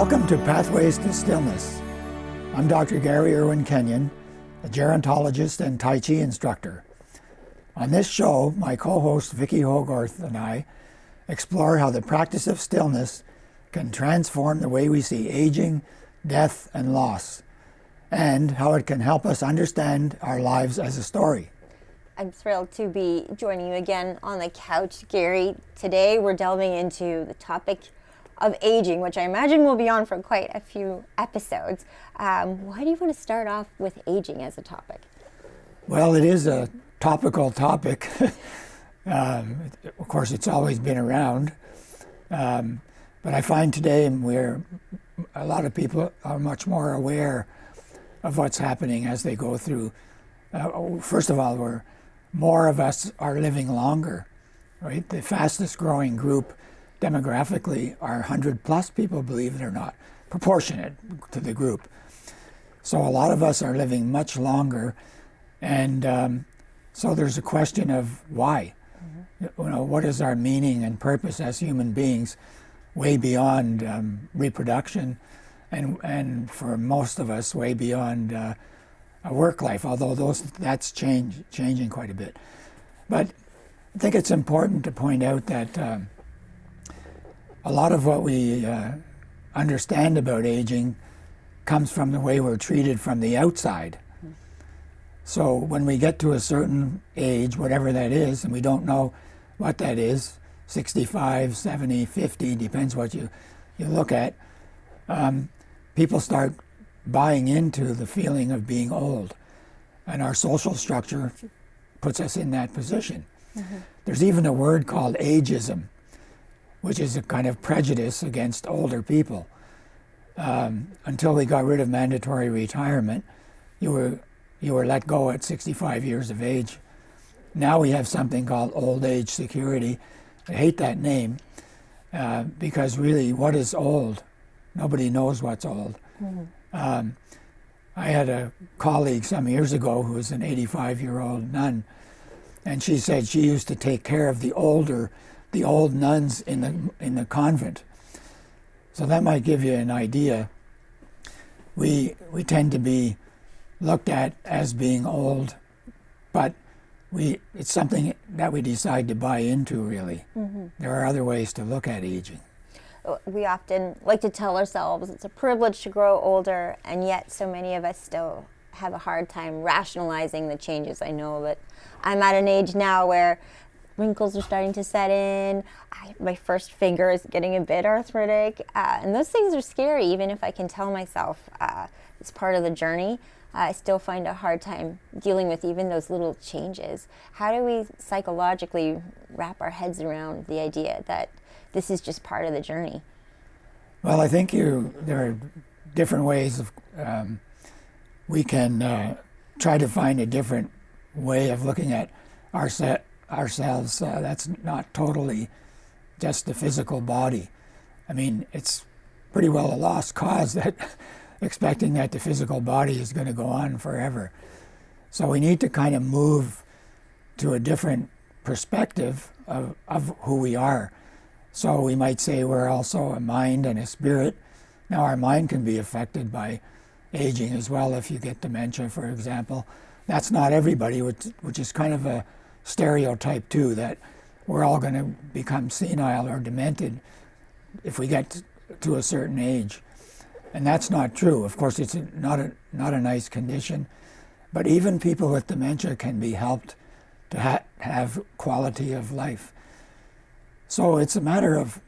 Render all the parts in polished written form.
Welcome to Pathways to Stillness. I'm Dr. Gary Irwin-Kenyon, a gerontologist and Tai Chi instructor. On this show, my co-host Vicki Hogarth and I explore how the practice of stillness can transform the way we see aging, death, and loss, and how it can help us understand our lives as a story. I'm thrilled to be joining you again on the couch, Gary. Today we're delving into the topic of aging, which I imagine will be on for quite a few episodes. Why do you want to start off with aging as a topic? Well, it is a topical topic. Of course, it's always been around. But I find today where a lot of people are much more aware of what's happening as they go through. First of all, more of us are living longer, right? The fastest growing group demographically are 100 plus people, believe it or not, proportionate to the group. So a lot of us are living much longer, and so there's a question of why. You know, what is our meaning and purpose as human beings, way beyond reproduction, and for most of us, way beyond a work life, although that's changing quite a bit. But I think it's important to point out that a lot of what we understand about aging comes from the way we're treated from the outside. So when we get to a certain age, whatever that is, and we don't know what that is, 65, 70, 50, depends what you look at, people start buying into the feeling of being old. And our social structure puts us in that position. Mm-hmm. There's even a word called ageism, which is a kind of prejudice against older people. Until we got rid of mandatory retirement, you were let go at 65 years of age. Now we have something called old age security. I hate that name because really, what is old? Nobody knows what's old. Mm-hmm. I had a colleague some years ago who was an 85-year-old nun, and she said she used to take care of the old nuns in the convent. So that might give you an idea. We tend to be looked at as being old, but it's something that we decide to buy into, really. Mm-hmm. There are other ways to look at aging. We often like to tell ourselves it's a privilege to grow older, and yet so many of us still have a hard time rationalizing the changes. I know that I'm at an age now where wrinkles are starting to set in. My first finger is getting a bit arthritic. And those things are scary, even if I can tell myself it's part of the journey. I still find a hard time dealing with even those little changes. How do we psychologically wrap our heads around the idea that this is just part of the journey? Well, I think there are different ways of, we can try to find a different way of looking at ourselves. That's not totally just the physical body. I mean, it's pretty well a lost cause that expecting that the physical body is going to go on forever. So we need to kind of move to a different perspective of who we are. So we might say we're also a mind and a spirit. Now our mind can be affected by aging as well if you get dementia, for example. That's not everybody, which is kind of a stereotype too, that we're all going to become senile or demented if we get to a certain age. And that's not true. Of course, it's not a nice condition, but even people with dementia can be helped to have quality of life. So it's a matter of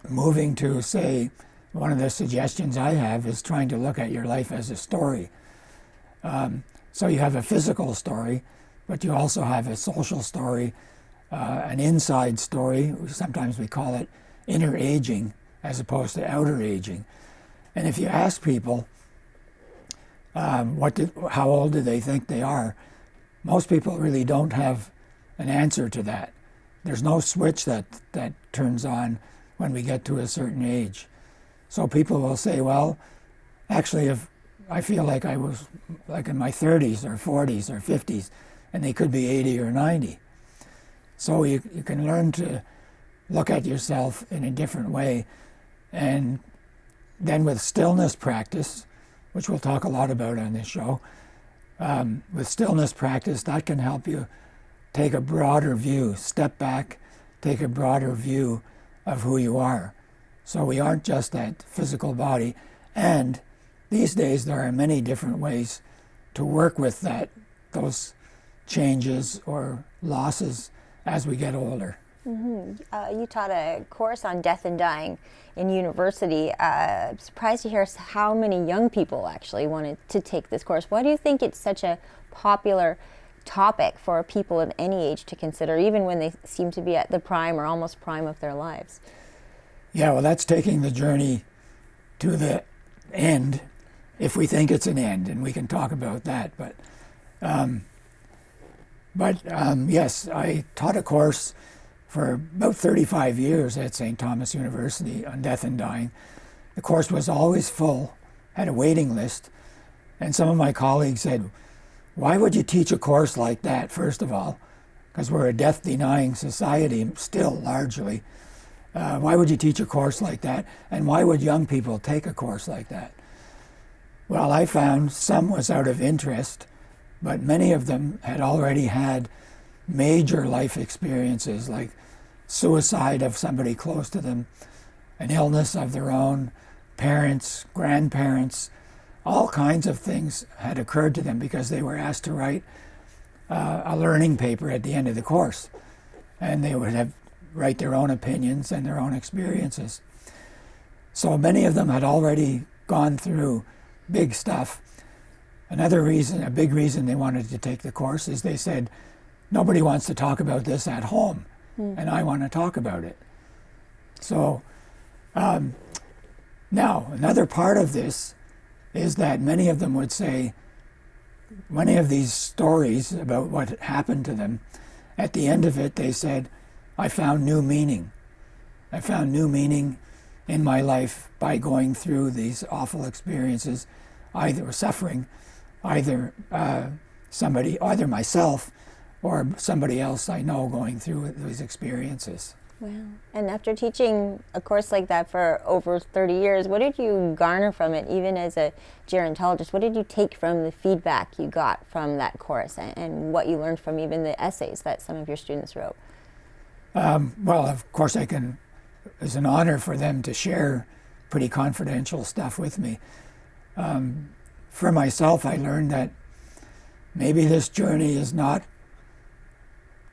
moving to, say, one of the suggestions I have is trying to look at your life as a story. So you have a physical story, but you also have a social story, an inside story. Sometimes we call it inner aging as opposed to outer aging. And if you ask people how old do they think they are, most people really don't have an answer to that. There's no switch that turns on when we get to a certain age. So people will say, well, actually, if I feel like I was like in my 30s or 40s or 50s, and they could be 80 or 90. So you can learn to look at yourself in a different way and then with stillness practice, which we'll talk a lot about on this show, with stillness practice, that can help you take a broader view, step back, take a broader view of who you are. So we aren't just that physical body. And these days there are many different ways to work with those changes or losses as we get older. Mm-hmm. You taught a course on death and dying in university. I'm surprised to hear how many young people actually wanted to take this course. Why do you think it's such a popular topic for people of any age to consider, even when they seem to be at the prime or almost prime of their lives? Yeah, well, that's taking the journey to the end, if we think it's an end, and we can talk about that. But yes, I taught a course for about 35 years at St. Thomas University on death and dying. The course was always full, had a waiting list, and some of my colleagues said, why would you teach a course like that, first of all? Because we're a death-denying society, still largely. Why would you teach a course like that? And why would young people take a course like that? Well, I found some was out of interest, but many of them had already had major life experiences, like suicide of somebody close to them, an illness of their own, parents, grandparents, all kinds of things had occurred to them because they were asked to write a learning paper at the end of the course. And they would write their own opinions and their own experiences. So many of them had already gone through big stuff. Another reason, a big reason they wanted to take the course is they said, nobody wants to talk about this at home, and I want to talk about it. So now, another part of this is that many of them would say, many of these stories about what happened to them, at the end of it they said, I found new meaning. I found new meaning in my life by going through these awful experiences, either suffering, either myself or somebody else I know going through these experiences. Wow. And after teaching a course like that for over 30 years, what did you garner from it, even as a gerontologist? What did you take from the feedback you got from that course and what you learned from even the essays that some of your students wrote? Well, of course, it's an honor for them to share pretty confidential stuff with me. For myself, I learned that maybe this journey is not,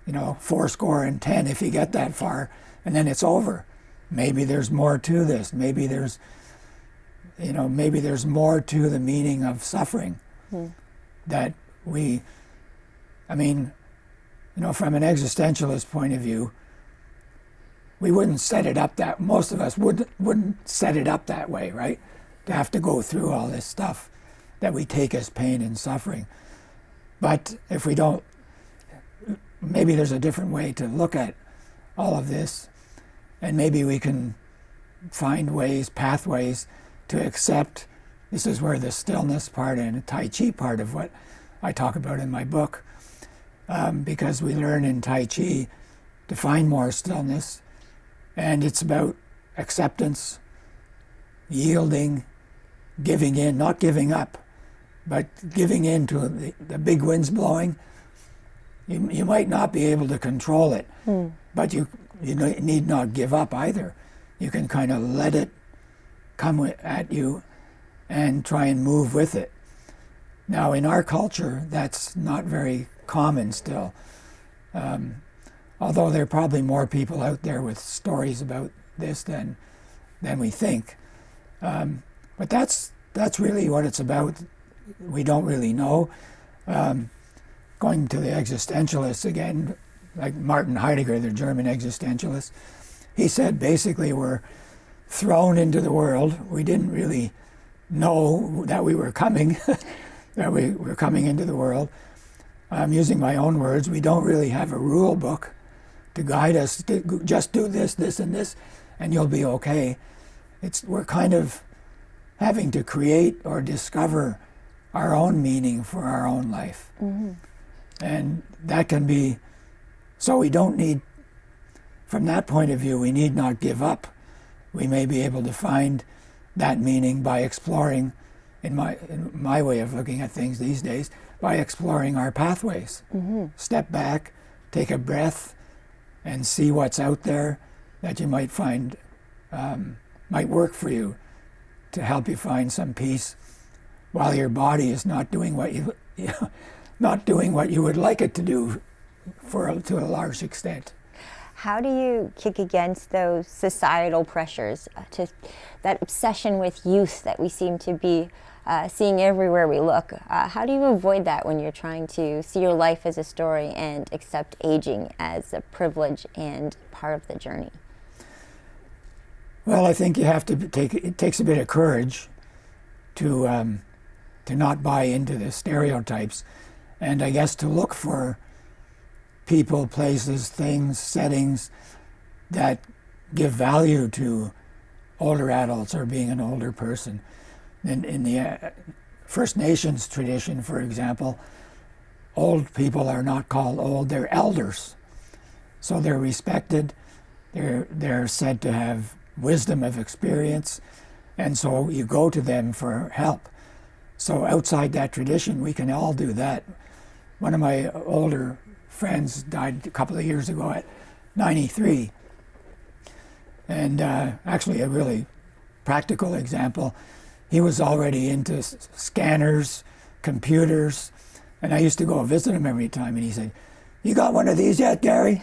70 if you get that far, and then it's over. Maybe there's more to this. Maybe there's more to the meaning of suffering that from an existentialist point of view, we wouldn't set it up that, most of us wouldn't set it up that way, right? To have to go through all this stuff that we take as pain and suffering. But if we don't, maybe there's a different way to look at all of this, and maybe we can find pathways to accept. This is where the stillness part and the Tai Chi part of what I talk about in my book, because we learn in Tai Chi to find more stillness, and it's about acceptance, yielding, giving in, not giving up, but giving in to the big winds blowing. You might not be able to control it, but you need not give up either. You can kind of let it come at you and try and move with it. Now, in our culture, that's not very common still. Although there are probably more people out there with stories about this than we think. But that's really what it's about. We don't really know. Going to the existentialists again, like Martin Heidegger, the German existentialist, he said basically we're thrown into the world. We didn't really know that we were coming, that we were coming into the world. I'm using my own words. We don't really have a rule book to guide us. Just do this, this, and this, and you'll be okay. We're kind of having to create or discover our own meaning for our own life. And that can be, so we don't need, from that point of view, we need not give up. We may be able to find that meaning by exploring, in my way of looking at things these days, by exploring our pathways. Step back, take a breath, and see what's out there that you might find might work for you to help you find some peace while your body is not doing what you not doing what you would like it to do to a large extent. How do you kick against those societal pressures, to that obsession with youth that we seem to be seeing everywhere we look? How do you avoid that when you're trying to see your life as a story and accept aging as a privilege and part of the journey? Well, I think you have to it takes a bit of courage to not buy into the stereotypes, and I guess to look for people, places, things, settings that give value to older adults or being an older person. In the First Nations tradition, for example, old people are not called old, they're elders. So they're respected, they're said to have wisdom of experience, and so you go to them for help. So outside that tradition, we can all do that. One of my older friends died a couple of years ago at 93. And actually a really practical example, he was already into scanners, computers, and I used to go visit him every time, and he said, "You got one of these yet, Gary?"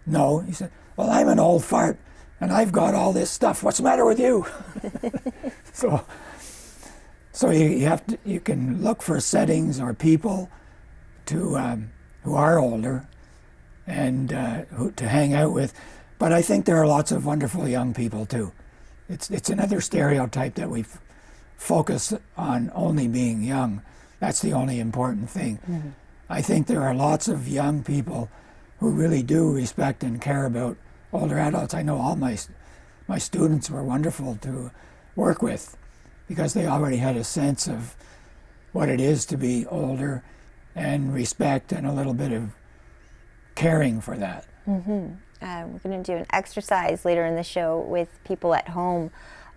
"No." He said, "Well, I'm an old fart, and I've got all this stuff. What's the matter with you?" So you can look for settings or people who are older and to hang out with. But I think there are lots of wonderful young people too. It's another stereotype that we focus on only being young. That's the only important thing. Mm-hmm. I think there are lots of young people who really do respect and care about older adults. I know all my students were wonderful to work with because they already had a sense of what it is to be older and respect and a little bit of caring for that. Mm-hmm. We're going to do an exercise later in the show with people at home,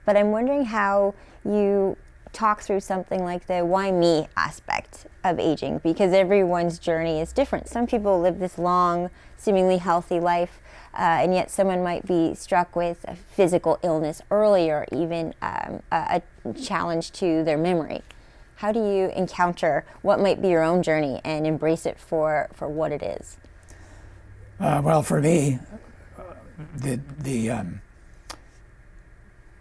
but I'm wondering how you talk through something like the why me aspect of aging, because everyone's journey is different. Some people live this long, seemingly healthy life, and yet someone might be struck with a physical illness early, or even a challenge to their memory. How do you encounter what might be your own journey and embrace it for what it is? Well, for me,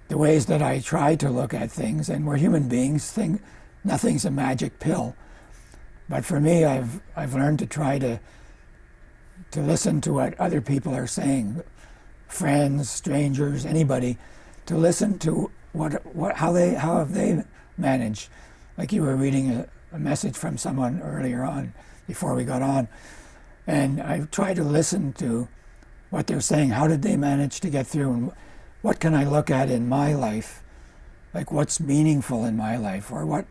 the ways that I try to look at things, and we're human beings, nothing's a magic pill. But for me, I've learned to try to listen to what other people are saying, friends, strangers, anybody, to listen to how have they managed. Like you were reading a message from someone earlier on, before we got on, and I try to listen to what they're saying. How did they manage to get through, and what can I look at in my life? Like what's meaningful in my life, or what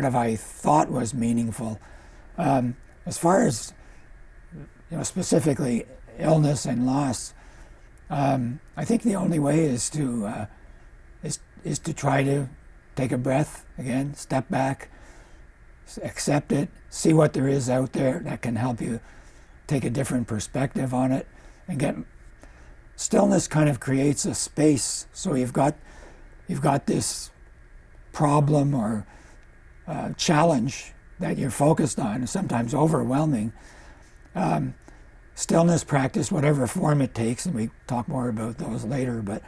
have I thought was meaningful? As far as specifically illness and loss, I think the only way is to try to take a breath again, step back, accept it, see what there is out there that can help you take a different perspective on it, and get stillness. Kind of creates a space. So you've got this problem or challenge that you're focused on, sometimes overwhelming. Stillness practice, whatever form it takes, and we talk more about those later, but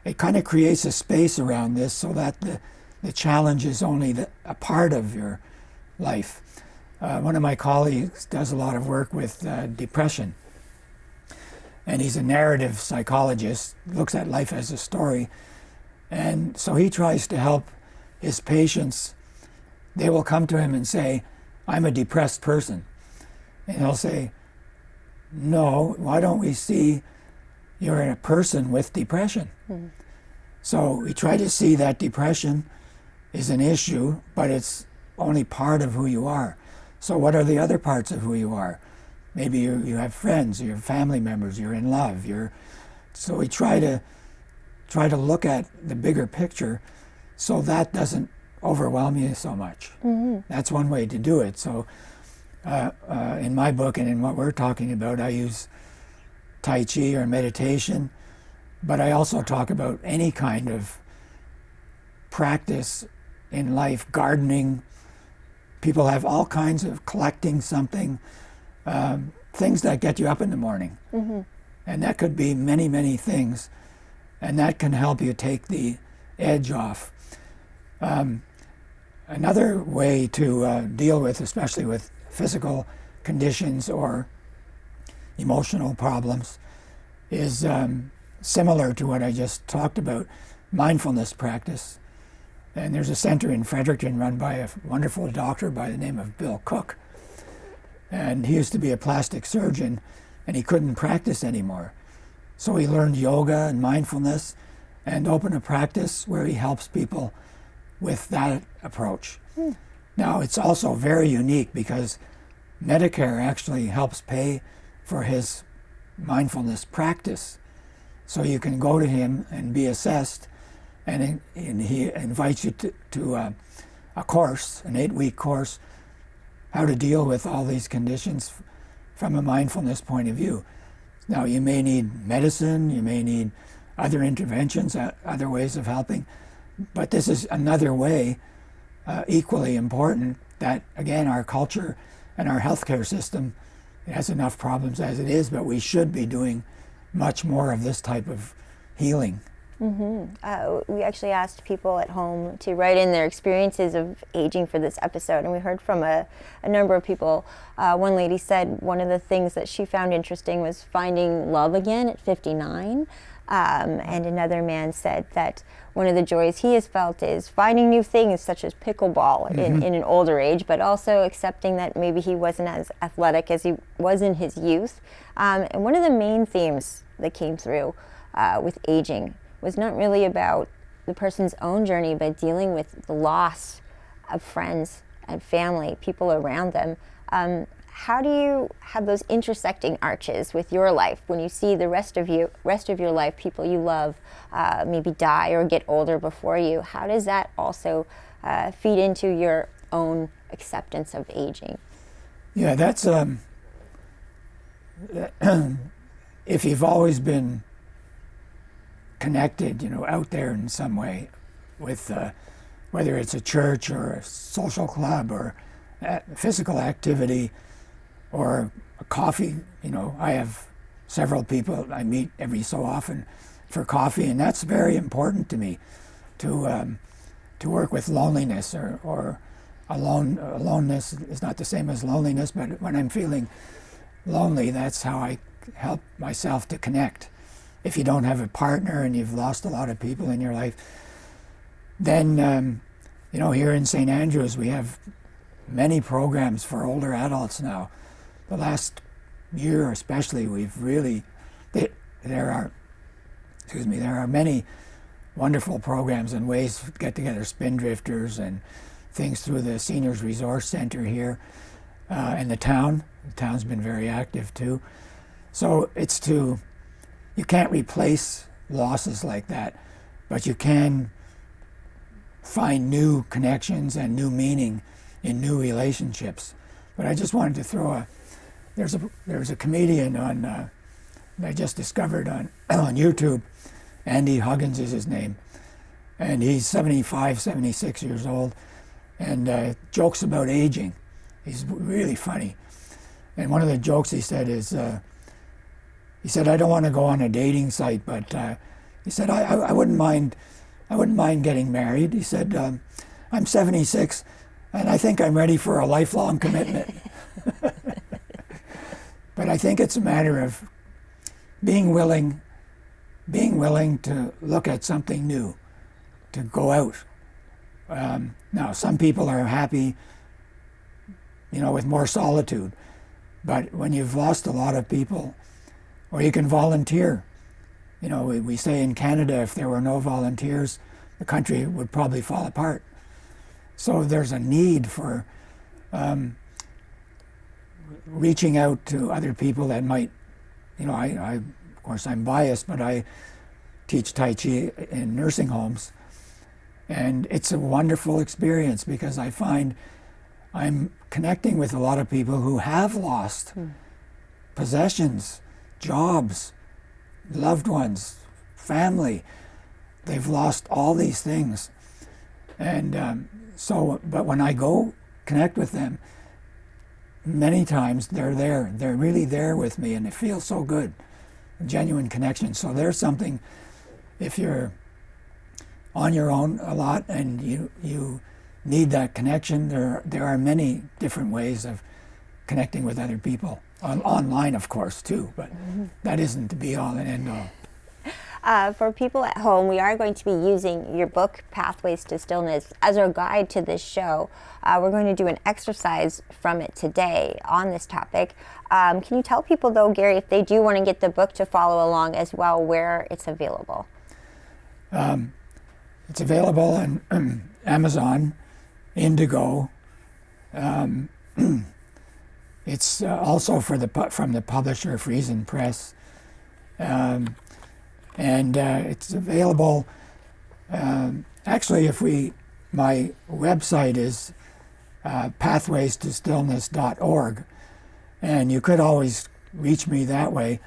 it kind of creates a space around this so that the challenge is only a part of your life. One of my colleagues does a lot of work with depression, and he's a narrative psychologist, looks at life as a story, and so he tries to help his patients. They will come to him and say, "I'm a depressed person." And he'll say, "No, why don't we see you're a person with depression?" Mm-hmm. So we try to see that depression is an issue, but it's only part of who you are. So what are the other parts of who you are? Maybe you have friends, you have family members, you're in love. So we try to try to look at the bigger picture so that doesn't overwhelm you so much. That's one way to do it. So in my book and in what we're talking about, I use Tai Chi or meditation, but I also talk about any kind of practice in life, gardening. People have all kinds of collecting something, things that get you up in the morning. And that could be many, many things. And that can help you take the edge off. Another way to deal with, especially with physical conditions or emotional problems, is similar to what I just talked about, mindfulness practice. And there's a center in Fredericton run by a wonderful doctor by the name of Bill Cook. And he used to be a plastic surgeon, and he couldn't practice anymore. So he learned yoga and mindfulness and opened a practice where he helps people with that approach. Now, it's also very unique because Medicare actually helps pay for his mindfulness practice. So you can go to him and be assessed, and he invites you to a course, an 8-week course, how to deal with all these conditions from a mindfulness point of view. Now, you may need medicine, you may need other interventions, other ways of helping, but this is another way, equally important, that, again, our culture and our healthcare system, it has enough problems as it is, but we should be doing much more of this type of healing. We actually asked people at home to write in their experiences of aging for this episode, and we heard from a number of people. One lady said one of the things that she found interesting was finding love again at 59. And another man said that one of the joys he has felt is finding new things such as pickleball in an older age, but also accepting that maybe he wasn't as athletic as he was in his youth. And one of the main themes that came through with aging was not really about the person's own journey, but dealing with the loss of friends and family, people around them. How do you have those intersecting arches with your life when you see the rest of your life, people you love, maybe die or get older before you? How does that also feed into your own acceptance of aging? Yeah, that's if you've always been connected, out there in some way with whether it's a church or a social club or physical activity or a coffee. I have several people I meet every so often for coffee, and that's very important to me, to work with loneliness or aloneness is not the same as loneliness, but when I'm feeling lonely, that's how I help myself to connect. If you don't have a partner and you've lost a lot of people in your life, then, here in St. Andrews, we have many programs for older adults now. The last year especially, we've really, there are many wonderful programs and ways to get together, spindrifters and things through the Seniors Resource Center here and the town. The town's been very active too. So you can't replace losses like that, but you can find new connections and new meaning in new relationships. But I just wanted to throw there's a comedian that I just discovered on YouTube. Andy Huggins is his name, and he's 75, 76 years old, and jokes about aging. He's really funny. And one of the jokes he said is, he said, I don't want to go on a dating site, but he said, I wouldn't mind getting married. He said, I'm 76, and I think I'm ready for a lifelong commitment. But I think it's a matter of being willing to look at something new, to go out. Now, some people are happy, with more solitude. But when you've lost a lot of people, or you can volunteer. We say in Canada, if there were no volunteers, the country would probably fall apart. So there's a need for reaching out to other people that might, of course I'm biased, but I teach Tai Chi in nursing homes. And it's a wonderful experience because I find I'm connecting with a lot of people who have lost possessions, jobs, loved ones, family. They've lost all these things. And but when I go connect with them, many times they're there. They're really there with me, and it feels so good. A genuine connection. So there's something, if you're on your own a lot and you need that connection, there are many different ways of connecting with other people. Online, of course, too, but that isn't the be-all and end-all. For people at home, we are going to be using your book, Pathways to Stillness, as our guide to this show. We're going to do an exercise from it today on this topic. Can you tell people, though, Gary, if they do want to get the book to follow along as well, where it's available? It's available on Amazon, Indigo. It's also from the publisher Friesen Press. And it's available, actually, my website is pathwaystostillness.org, and you could always reach me that way,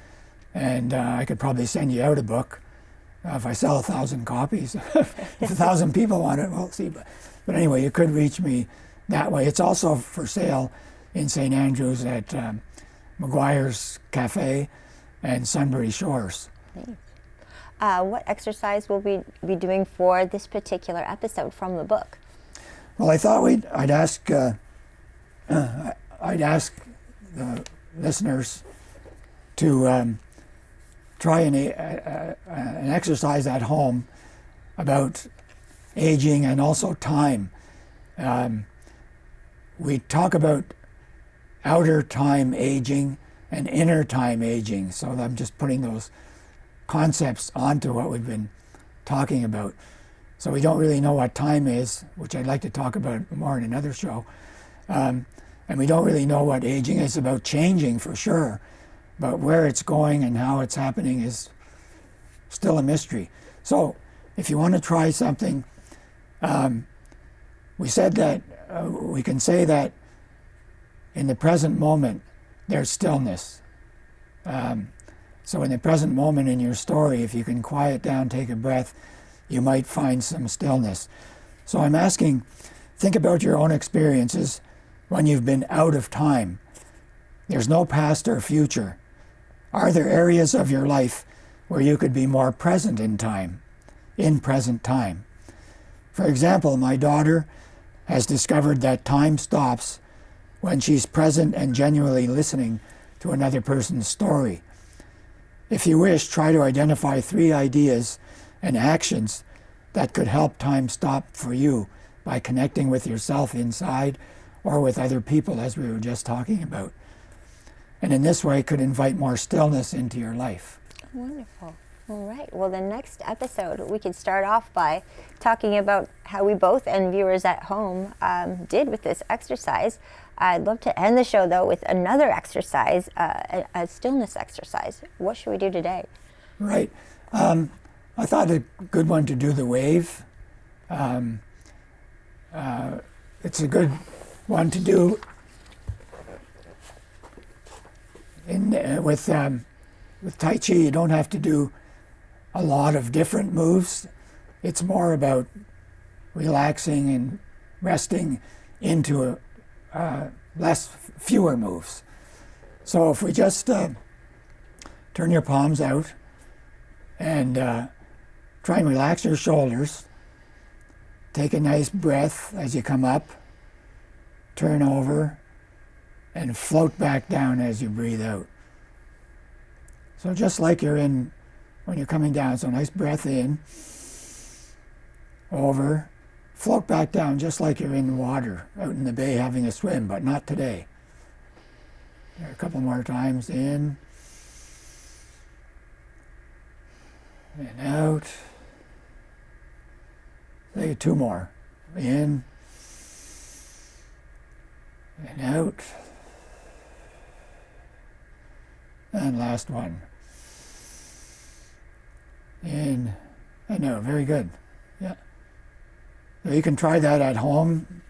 and I could probably send you out a book if I sell 1,000 copies. If 1,000 people want it, we'll see. But anyway, you could reach me that way. It's also for sale in St. Andrews at McGuire's Cafe and Sunbury Shores. Nice. What exercise will we be doing for this particular episode from the book? Well, I thought I'd ask the listeners to try an exercise at home about aging and also time. We talk about outer time aging and inner time aging, so I'm just putting those concepts onto what we've been talking about. So we don't really know what time is, which I'd like to talk about more in another show. And we don't really know what aging is. About changing for sure, but where it's going and how it's happening is still a mystery. So if you want to try something, we said that we can say that in the present moment there's stillness. So in the present moment in your story, if you can quiet down, take a breath, you might find some stillness. So I'm asking, think about your own experiences when you've been out of time. There's no past or future. Are there areas of your life where you could be more present in time, in present time? For example, my daughter has discovered that time stops when she's present and genuinely listening to another person's story. If you wish, try to identify 3 ideas and actions that could help time stop for you by connecting with yourself inside or with other people, as we were just talking about. And in this way could invite more stillness into your life. Wonderful. All right. Well, the next episode, we could start off by talking about how we both and viewers at home did with this exercise. I'd love to end the show, though, with another exercise, a stillness exercise. What should we do today? Right. I thought a good one to do the wave. It's a good one to do with Tai Chi. You don't have to do a lot of different moves. It's more about relaxing and resting into fewer moves. So if we just turn your palms out and try and relax your shoulders, take a nice breath as you come up, turn over, and float back down as you breathe out. So just like you're in when you're coming down, so nice breath in, over, float back down just like you're in the water, out in the bay having a swim, but not today. There, a couple more times, in and out. Say 2 more, in and out. And last one. And I know, very good. Yeah. So you can try that at home.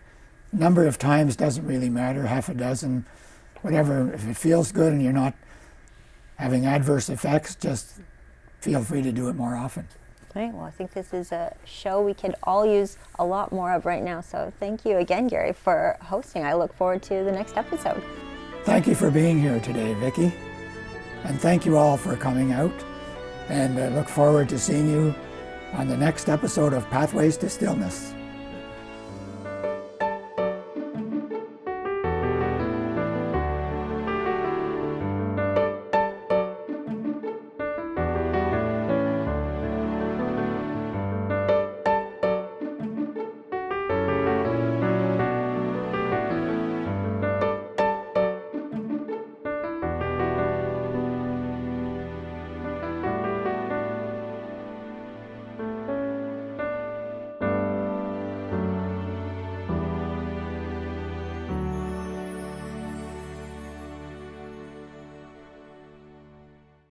Number of times doesn't really matter, half a dozen, whatever. If it feels good and you're not having adverse effects, just feel free to do it more often. Right, well, I think this is a show we could all use a lot more of right now. So thank you again, Gary, for hosting. I look forward to the next episode. Thank you for being here today, Vicki. And thank you all for coming out. And I look forward to seeing you on the next episode of Pathways to Stillness.